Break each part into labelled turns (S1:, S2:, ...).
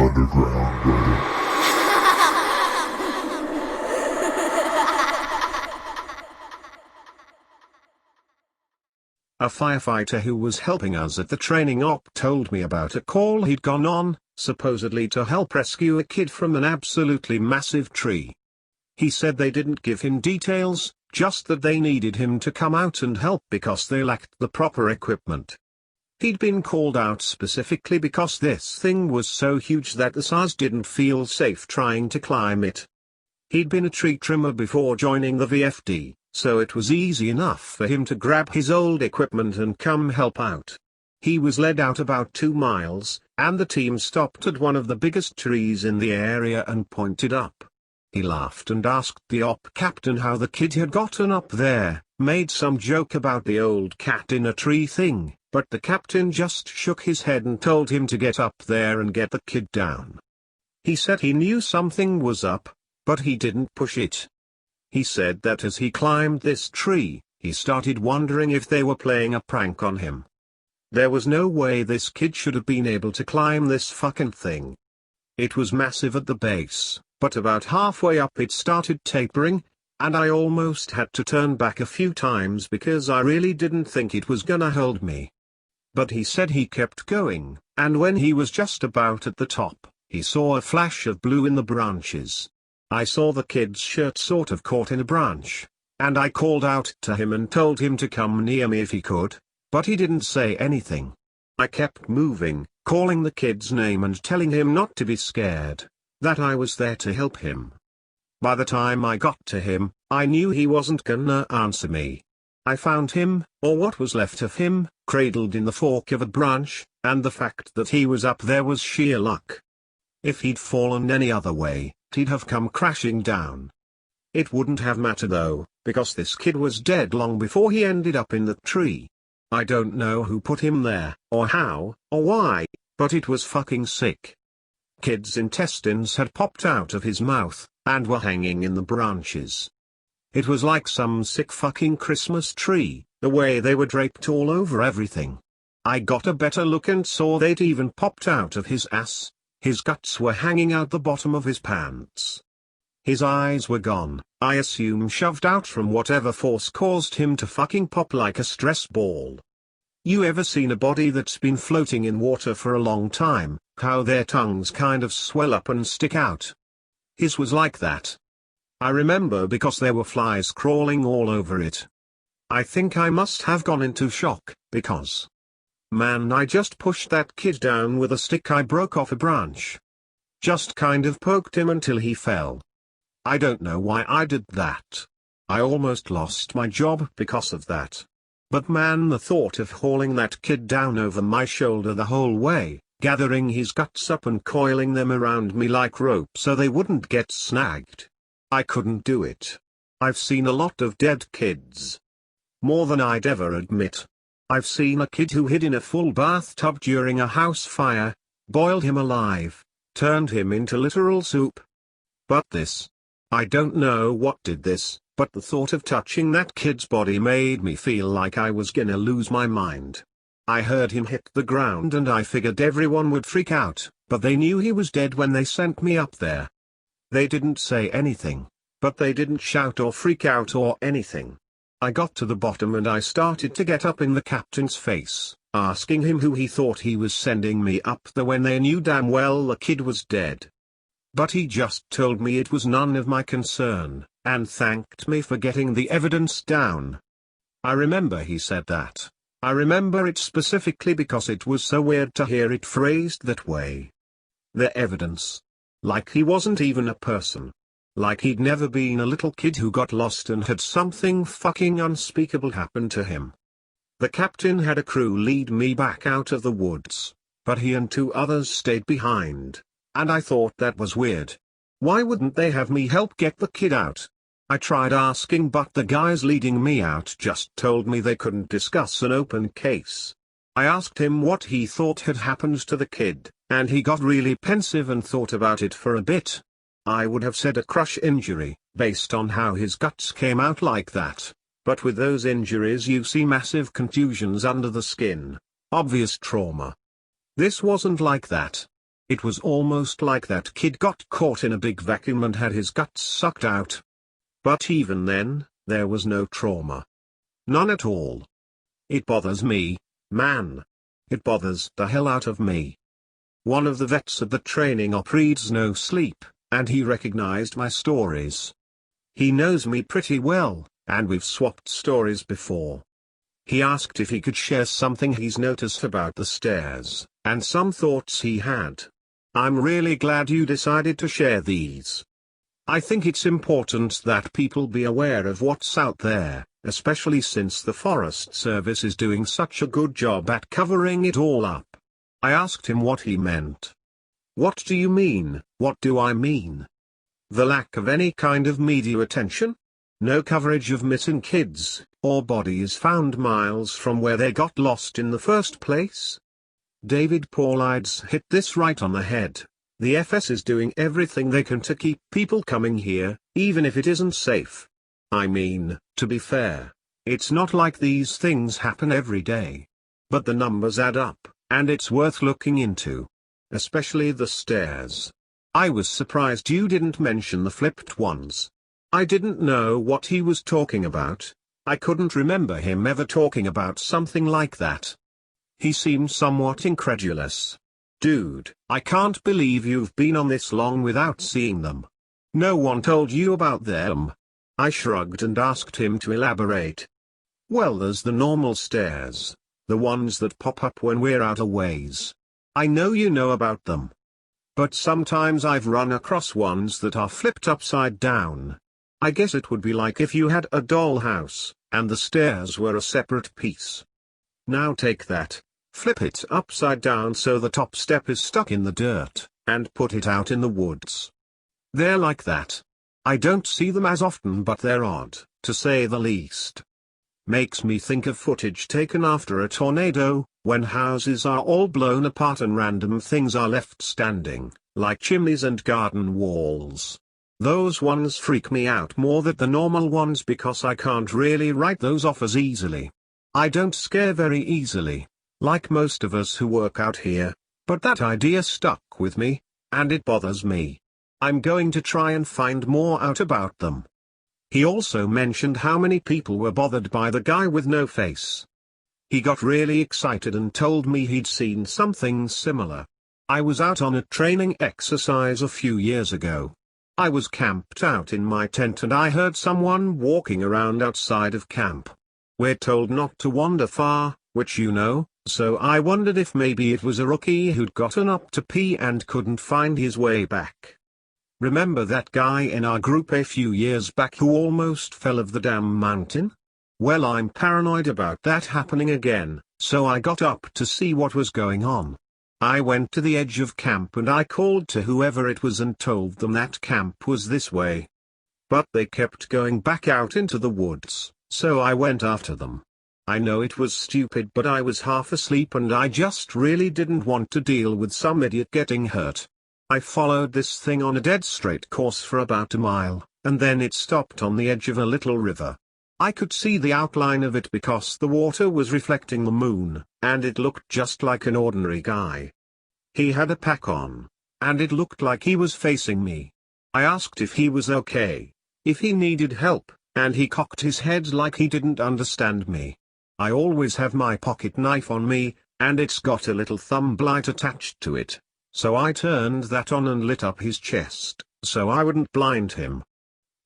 S1: underground, brother.
S2: A firefighter who was helping us at the training op told me about a call he'd gone on, supposedly to help rescue a kid from an absolutely massive tree. He said they didn't give him details, just that they needed him to come out and help because they lacked the proper equipment. He'd been called out specifically because this thing was so huge that the SARS didn't feel safe trying to climb it. He'd been a tree trimmer before joining the VFD, so it was easy enough for him to grab his old equipment and come help out. He was led out about 2 miles, and the team stopped at one of the biggest trees in the area and pointed up. He laughed and asked the op captain how the kid had gotten up there, made some joke about the old cat in a tree thing, but the captain just shook his head and told him to get up there and get the kid down. He said he knew something was up, but he didn't push it. He said that as he climbed this tree, he started wondering if they were playing a prank on him. There was no way this kid should have been able to climb this fucking thing. It was massive at the base, but about halfway up it started tapering, and I almost had to turn back a few times because I really didn't think it was gonna hold me. But he said he kept going, and when he was just about at the top, he saw a flash of blue in the branches. I saw the kid's shirt sort of caught in a branch, and I called out to him and told him to come near me if he could, but he didn't say anything. I kept moving, calling the kid's name and telling him not to be scared, that I was there to help him. By the time I got to him, I knew he wasn't gonna answer me. I found him, or what was left of him, cradled in the fork of a branch, and the fact that he was up there was sheer luck. If he'd fallen any other way, he'd have come crashing down. It wouldn't have mattered though, because this kid was dead long before he ended up in the tree. I don't know who put him there, or how, or why, but it was fucking sick. Kid's intestines had popped out of his mouth, and were hanging in the branches. It was like some sick fucking Christmas tree, the way they were draped all over everything. I got a better look and saw they'd even popped out of his ass. His guts were hanging out the bottom of his pants. His eyes were gone, I assume shoved out from whatever force caused him to fucking pop like a stress ball. You ever seen a body that's been floating in water for a long time, how their tongues kind of swell up and stick out? His was like that. I remember because there were flies crawling all over it. I think I must have gone into shock, because man, I just pushed that kid down with a stick I broke off a branch. Just kind of poked him until he fell. I don't know why I did that. I almost lost my job because of that. But man, the thought of hauling that kid down over my shoulder the whole way, gathering his guts up and coiling them around me like rope so they wouldn't get snagged. I couldn't do it. I've seen a lot of dead kids. More than I'd ever admit. I've seen a kid who hid in a full bathtub during a house fire, boiled him alive, turned him into literal soup. But this. I don't know what did this, but the thought of touching that kid's body made me feel like I was gonna lose my mind. I heard him hit the ground and I figured everyone would freak out, but they knew he was dead when they sent me up there. They didn't say anything, but they didn't shout or freak out or anything. I got to the bottom and I started to get up in the captain's face, asking him who he thought he was sending me up there when they knew damn well the kid was dead. But he just told me it was none of my concern, and thanked me for getting the evidence down. I remember he said that. I remember it specifically because it was so weird to hear it phrased that way. The evidence. Like he wasn't even a person. Like he'd never been a little kid who got lost and had something fucking unspeakable happen to him. The captain had a crew lead me back out of the woods, but he and 2 others stayed behind, and I thought that was weird. Why wouldn't they have me help get the kid out? I tried asking but the guys leading me out just told me they couldn't discuss an open case. I asked him what he thought had happened to the kid, and he got really pensive and thought about it for a bit. I would have said a crush injury, based on how his guts came out like that, but with those injuries you see massive contusions under the skin, obvious trauma. This wasn't like that. It was almost like that kid got caught in a big vacuum and had his guts sucked out. But even then, there was no trauma. None at all. It bothers me, man. It bothers the hell out of me. One of the vets at the training op reads NoSleep, and he recognized my stories. He knows me pretty well, and we've swapped stories before. He asked if he could share something he's noticed about the stairs, and some thoughts he had. I'm really glad you decided to share these. I think it's important that people be aware of what's out there, especially since the Forest Service is doing such a good job at covering it all up. I asked him what he meant. What do you mean? What do I mean? The lack of any kind of media attention? No coverage of missing kids, or bodies found miles from where they got lost in the first place? David Paulides hit this right on the head. The FS is doing everything they can to keep people coming here, even if it isn't safe. I mean, to be fair, it's not like these things happen every day. But the numbers add up, and it's worth looking into. Especially the stairs. I was surprised you didn't mention the flipped ones. I didn't know what he was talking about. I couldn't remember him ever talking about something like that. He seemed somewhat incredulous. Dude, I can't believe you've been on this long without seeing them. No one told you about them. I shrugged and asked him to elaborate. Well, there's the normal stairs. The ones that pop up when we're out a ways. I know you know about them. But sometimes I've run across ones that are flipped upside down. I guess it would be like if you had a dollhouse, and the stairs were a separate piece. Now take that, flip it upside down so the top step is stuck in the dirt, and put it out in the woods. They're like that. I don't see them as often, but they're odd, to say the least. Makes me think of footage taken after a tornado, when houses are all blown apart and random things are left standing, like chimneys and garden walls. Those ones freak me out more than the normal ones because I can't really write those off as easily. I don't scare very easily, like most of us who work out here, but that idea stuck with me, and it bothers me. I'm going to try and find more out about them. He also mentioned how many people were bothered by the guy with no face. He got really excited and told me he'd seen something similar. I was out on a training exercise a few years ago. I was camped out in my tent and I heard someone walking around outside of camp. We're told not to wander far, which you know, so I wondered if maybe it was a rookie who'd gotten up to pee and couldn't find his way back. Remember that guy in our group a few years back who almost fell off the damn mountain? Well, I'm paranoid about that happening again, so I got up to see what was going on. I went to the edge of camp and I called to whoever it was and told them that camp was this way. But they kept going back out into the woods, so I went after them. I know it was stupid, but I was half asleep and I just really didn't want to deal with some idiot getting hurt. I followed this thing on a dead straight course for about a mile, and then it stopped on the edge of a little river. I could see the outline of it because the water was reflecting the moon, and it looked just like an ordinary guy. He had a pack on, and it looked like he was facing me. I asked if he was okay, if he needed help, and he cocked his head like he didn't understand me. I always have my pocket knife on me, and it's got a little thumb blight attached to it. So I turned that on and lit up his chest, so I wouldn't blind him.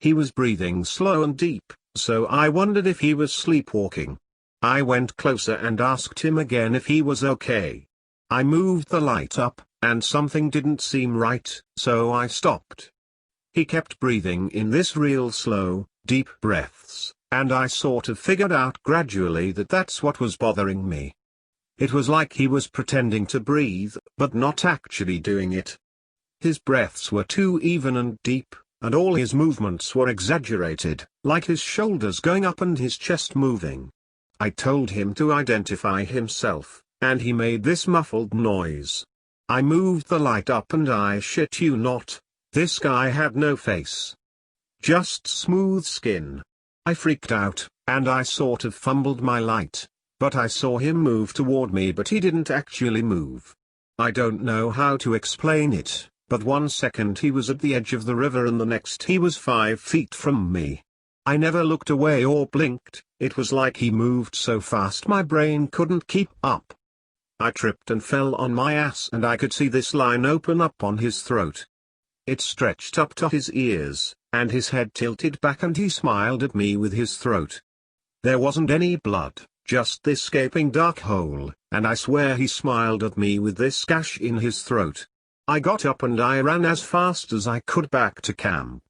S2: He was breathing slow and deep, so I wondered if he was sleepwalking. I went closer and asked him again if he was okay. I moved the light up, and something didn't seem right, so I stopped. He kept breathing in this real slow, deep breaths, and I sort of figured out gradually that that's what was bothering me. It was like he was pretending to breathe, but not actually doing it. His breaths were too even and deep, and all his movements were exaggerated, like his shoulders going up and his chest moving. I told him to identify himself, and he made this muffled noise. I moved the light up and I shit you not, this guy had no face. Just smooth skin. I freaked out, and I sort of fumbled my light. But I saw him move toward me, but he didn't actually move. I don't know how to explain it, but one second he was at the edge of the river and the next he was 5 feet from me. I never looked away or blinked. It was like he moved so fast my brain couldn't keep up. I tripped and fell on my ass and I could see this line open up on his throat. It stretched up to his ears, and his head tilted back and he smiled at me with his throat. There wasn't any blood, just this gaping dark hole, and I swear he smiled at me with this gash in his throat. I got up and I ran as fast as I could back to camp.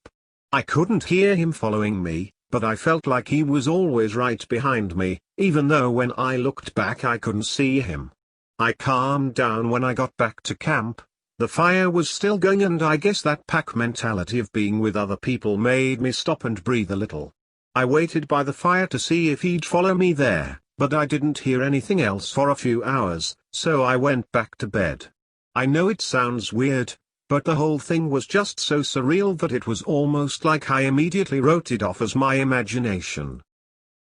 S2: I couldn't hear him following me, but I felt like he was always right behind me, even though when I looked back I couldn't see him. I calmed down when I got back to camp. The fire was still going and I guess that pack mentality of being with other people made me stop and breathe a little. I waited by the fire to see if he'd follow me there, but I didn't hear anything else for a few hours, so I went back to bed. I know it sounds weird, but the whole thing was just so surreal that it was almost like I immediately wrote it off as my imagination.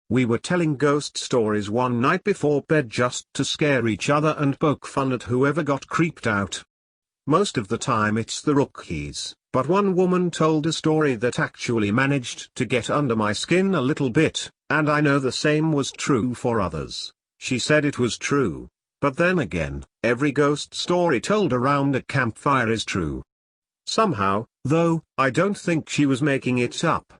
S2: We were telling ghost stories one night before bed just to scare each other and poke fun at whoever got creeped out. Most of the time it's the rookies, but one woman told a story that actually managed to get under my skin a little bit, and I know the same was true for others. She said it was true, but then again, every ghost story told around a campfire is true. Somehow, though, I don't think she was making it up.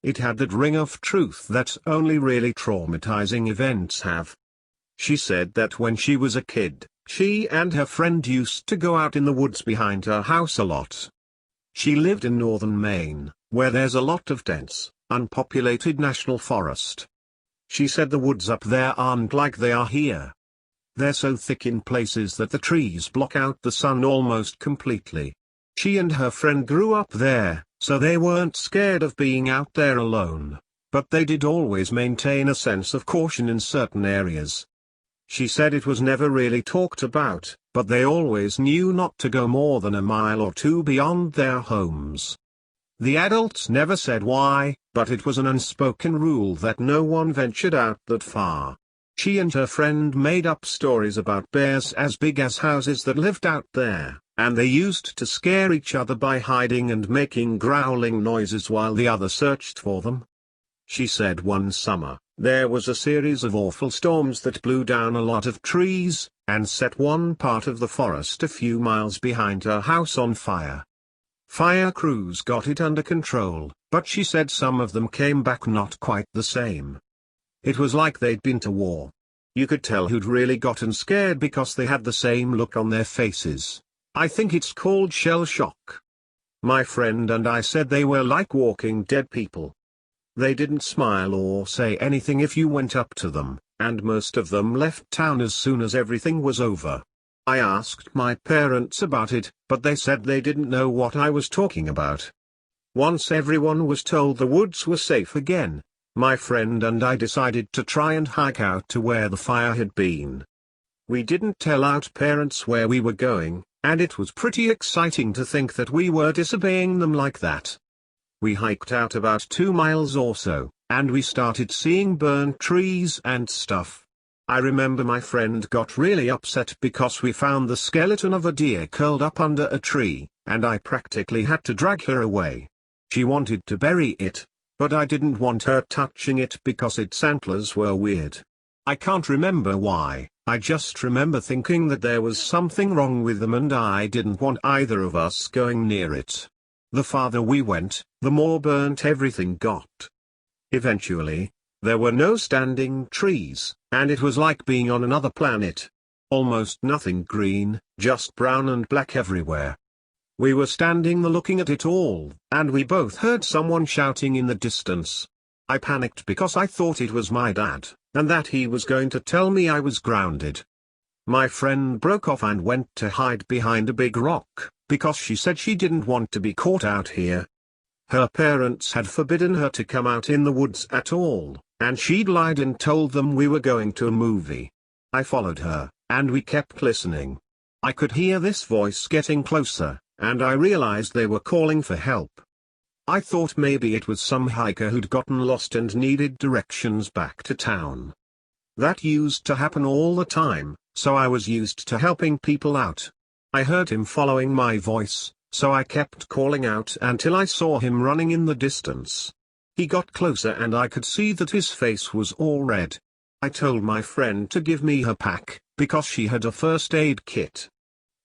S2: It had that ring of truth that only really traumatizing events have. She said that when she was a kid, she and her friend used to go out in the woods behind her house a lot. She lived in northern Maine, where there's a lot of dense, unpopulated national forest. She said the woods up there aren't like they are here. They're so thick in places that the trees block out the sun almost completely. She and her friend grew up there, so they weren't scared of being out there alone, but they did always maintain a sense of caution in certain areas. She said it was never really talked about, but they always knew not to go more than a mile or two beyond their homes. The adults never said why, but it was an unspoken rule that no one ventured out that far. She and her friend made up stories about bears as big as houses that lived out there, and they used to scare each other by hiding and making growling noises while the other searched for them. She said one summer, there was a series of awful storms that blew down a lot of trees, and set one part of the forest a few miles behind her house on fire. Fire crews got it under control, but she said some of them came back not quite the same. It was like they'd been to war. You could tell who'd really gotten scared because they had the same look on their faces. I think it's called shell shock. My friend and I said they were like walking dead people. They didn't smile or say anything if you went up to them, and most of them left town as soon as everything was over. I asked my parents about it, but they said they didn't know what I was talking about. Once everyone was told the woods were safe again, my friend and I decided to try and hike out to where the fire had been. We didn't tell our parents where we were going, and it was pretty exciting to think that we were disobeying them like that. We hiked out about 2 miles or so, and we started seeing burnt trees and stuff. I remember my friend got really upset because we found the skeleton of a deer curled up under a tree, and I practically had to drag her away. She wanted to bury it, but I didn't want her touching it because its antlers were weird. I can't remember why, I just remember thinking that there was something wrong with them and I didn't want either of us going near it. The farther we went, the more burnt everything got. Eventually, there were no standing trees, and it was like being on another planet. Almost nothing green, just brown and black everywhere. We were standing there looking at it all, and we both heard someone shouting in the distance. I panicked because I thought it was my dad, and that he was going to tell me I was grounded. My friend broke off and went to hide behind a big rock, because she said she didn't want to be caught out here. Her parents had forbidden her to come out in the woods at all, and she'd lied and told them we were going to a movie. I followed her, and we kept listening. I could hear this voice getting closer, and I realized they were calling for help. I thought maybe it was some hiker who'd gotten lost and needed directions back to town. That used to happen all the time, so I was used to helping people out. I heard him following my voice, so I kept calling out until I saw him running in the distance. He got closer and I could see that his face was all red. I told my friend to give me her pack, because she had a first aid kit.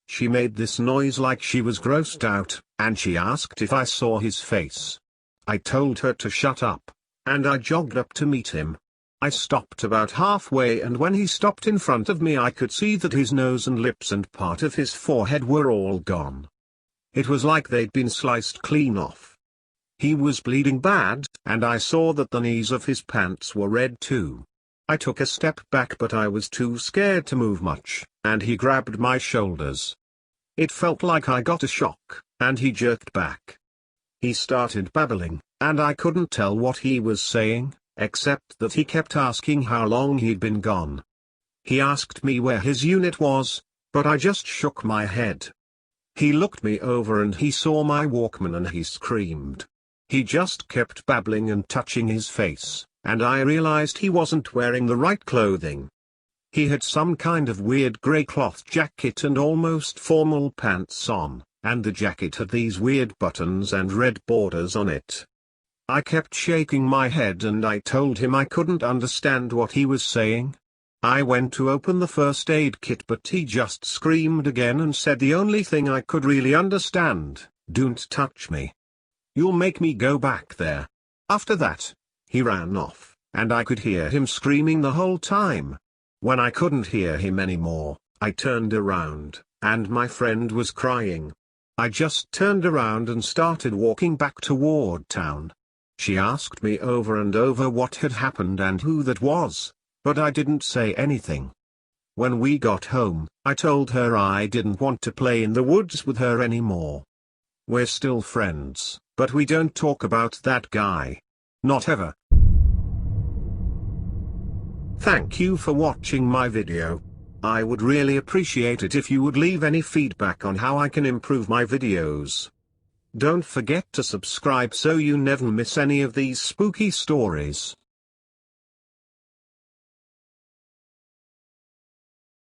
S2: She made this noise like she was grossed out, and she asked if I saw his face. I told her to shut up, and I jogged up to meet him. I stopped about halfway, and when he stopped in front of me I could see that his nose and lips and part of his forehead were all gone. It was like they'd been sliced clean off. He was bleeding bad, and I saw that the knees of his pants were red too. I took a step back, but I was too scared to move much, and he grabbed my shoulders. It felt like I got a shock, and he jerked back. He started babbling, and I couldn't tell what he was saying, except that he kept asking how long he'd been gone. He asked me where his unit was, but I just shook my head. He looked me over and he saw my Walkman and he screamed. He just kept babbling and touching his face, and I realized he wasn't wearing the right clothing. He had some kind of weird grey cloth jacket and almost formal pants on, and the jacket had these weird buttons and red borders on it. I kept shaking my head and I told him I couldn't understand what he was saying. I went to open the first aid kit, but he just screamed again and said the only thing I could really understand: "Don't touch me. You'll make me go back there." After that, he ran off, and I could hear him screaming the whole time. When I couldn't hear him anymore, I turned around, and my friend was crying. I just turned around and started walking back toward town. She asked me over and over what had happened and who that was, but I didn't say anything. When we got home, I told her I didn't want to play in the woods with her anymore. We're still friends, but we don't talk about that guy. Not ever. Thank you for watching my video. I would really appreciate it if you would leave any feedback on how I can improve my videos. Don't forget to subscribe so you never miss any of these spooky stories.